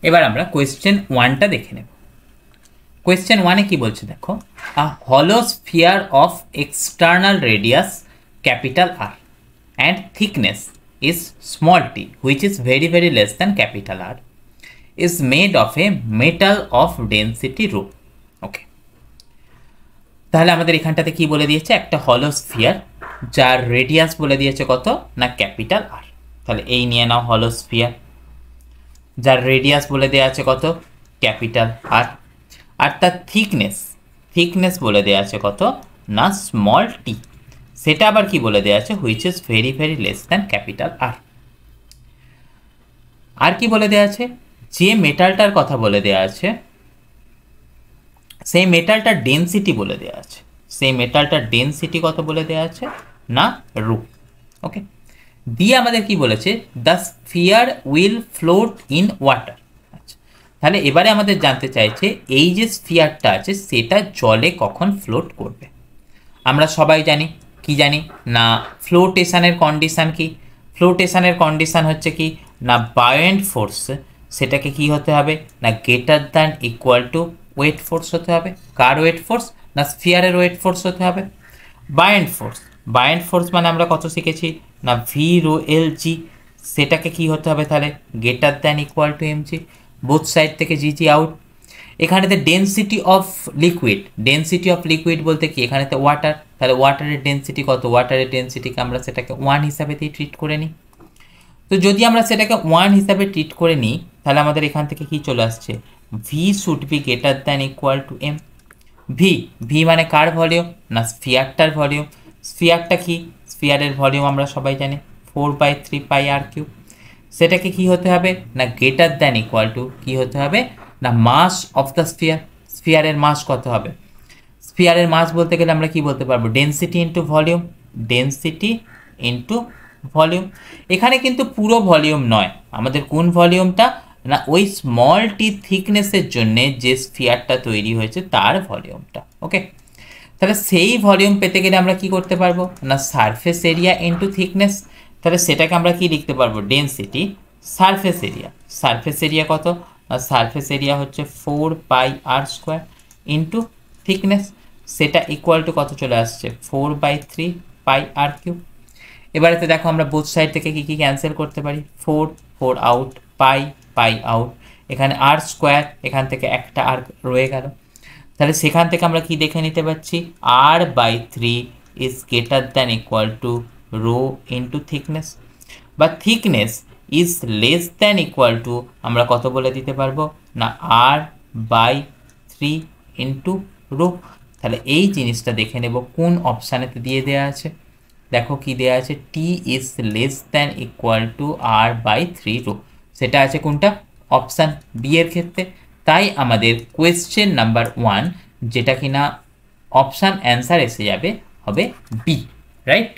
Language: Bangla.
এবার আমরা কোয়েশ্চেন 1টা দেখে নেব। কোয়েশ্চেন 1-এ কি বলছে দেখো, আ হলো sphere of external radius capital R and thickness is small T which is very very less than capital R is made of a metal of density rho. Okay, তাহলে আমাদের এখানটাতে কি বলে দিয়েছে, একটা হলো স্ফিয়ার যার রেডিয়াস বলে দিয়েছে কত না ক্যাপিটাল আর। তাহলে এই নিয়ে নাও হলো স্ফিয়ার যার রেডিয়াস বলে দেওয়া আছে কত ক্যাপিটাল আর, আর তার থিকনেস বলে দেওয়া আছে কত না স্মল টি, সেটা আবার কি বলে দেওয়া আছে which is very very less than capital R. আর কি বলে দেওয়া আছে, যে মেটালটার কথা বলে দেওয়া আছে সেই মেটালটার ডেন্সিটি বলে দেওয়া আছে, সেই মেটালটার ডেন্সিটি কত বলে দেওয়া আছে না রো। ওকে, দিয়ে আমাদের কি বলেছে, the sphere will float in water. আচ্ছা, তাহলে এবারে আমাদের জানতে চাইছে এই যে স্ফিয়ারটা আছে সেটা জলে কখন ফ্লোট করবে। আমরা সবাই জানি, কি জানি না ফ্লোটেশনের কন্ডিশন কি, ফ্লোটেশনের কন্ডিশন হচ্ছে কি না বায়োয়েন্ট ফোর্স, সেটাকে কি হতে হবে না greater than equal to weight force হতে হবে। কার ওয়েট ফোর্স না স্ফিয়ারের ওয়েট ফোর্স হতে হবে। বায়োয়েন্ট ফোর্স মানে আমরা কত শিখেছি না ভি রো এল জি, সেটাকে কি হতে হবে তাহলে greater than equal to M G, both side থেকে জি জি আউট। এখানেতে ডেন্সিটি অফ লিকুইড বলতে কি এখানেতে ওয়াটার, তাহলে ওয়াটারের ডেন্সিটি কত, ওয়াটারের ডেন্সিটিকে আমরা সেটাকে 1 হিসাবেতেই ট্রিট করে নিই। তো যদি আমরা সেটাকে 1 হিসাবে ট্রিট করে নিই তাহলে আমাদের এখান থেকে কি চলে আসছে, V should be greater than equal to M. V মানে কার ভলিউম না স্ফিয়ারটার ভলিউম। স্ফিয়ারটা কি, স্ফিয়ারের ভলিউম আমরা সবাই জানি 4/3 পাই আর কিউব। সেটাকে কি হতে হবে না গ্রেটার দ্যান ইকুয়াল টু কি হতে হবে না মাস অফ দ্য স্ফিয়ারের মাস কত হবে, স্ফিয়ারের মাস বলতে গেলে আমরা কি বলতে পারবো ডেন্সিটি ইন্টু ভলিউম। এখানে কিন্তু পুরো ভলিউম নয়, আমাদের কোন ভলিউমটা না ওই স্মল টি থিকনেসের জন্য যে স্ফিয়ারটা তৈরি হয়েছে তার ভলিউমটা। ওকে, তাহলে সেই ভলিউম পেতে গেলে আমরা কি করতে পারবো না সারফেস এরিয়া ইন্টু থিকনেস, তাহলে সেটাকে আমরা কি লিখতে পারবো ডেন্সিটি সারফেস এরিয়া কত না সারফেস এরিয়া হচ্ছে 4πr² ইন্টু থিকনেস, সেটা ইকুয়াল টু কত চলে আসছে 4/3 πr³। এবারে তো দেখো আমরা বোথ সাইড থেকে কি কি ক্যান্সেল করতে পারি, 4 আউট, পাই আউট, এখানে r², এখান থেকে একটা আর রয়ে গেল। তাহলে সেখান থেকে আমরা কি দেখে নিতে পারছি r/3 is greater than equal to rho into thickness, বা thickness is less than equal to আমরা কত বলে দিতে পারবো না r/3 ইন্টু রো। তাহলে এই জিনিসটা দেখে নেব কোন অপশানেতে দিয়ে দেওয়া আছে, দেখো কি দেওয়া আছে T is less than equal to r/3 rho, সেটা আছে কোনটা অপশান বি এর ক্ষেত্রে। তাই আমাদের কোয়েশ্চেন নাম্বার 1 যেটা কিনা অপশান অ্যান্সার এসে যাবে হবে বি, রাইট।